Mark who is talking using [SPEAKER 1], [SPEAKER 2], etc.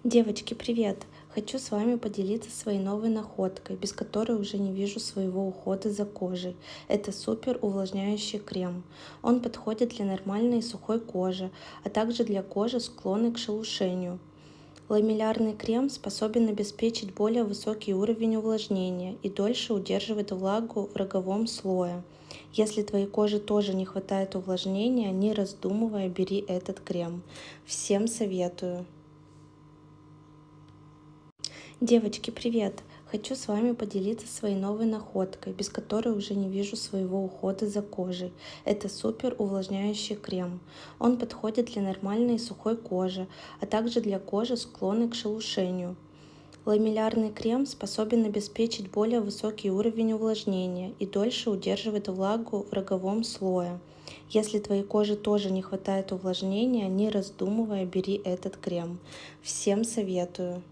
[SPEAKER 1] Девочки, привет! Хочу с вами поделиться своей новой находкой, без которой уже не вижу своего ухода за кожей. Это супер увлажняющий крем. Он подходит для нормальной и сухой кожи, а также для кожи, склонной к шелушению. Ламеллярный крем способен обеспечить более высокий уровень увлажнения и дольше удерживает влагу в роговом слое. Если твоей коже тоже не хватает увлажнения, не раздумывая, бери этот крем. Всем советую! Девочки, привет! Хочу с вами поделиться своей новой находкой, без которой уже не вижу своего ухода за кожей. Это супер увлажняющий крем. Он подходит для нормальной и сухой кожи, а также для кожи, склонной к шелушению. Ламеллярный крем способен обеспечить более высокий уровень увлажнения и дольше удерживает влагу в роговом слое. Если твоей коже тоже не хватает увлажнения, не раздумывая, бери этот крем. Всем советую!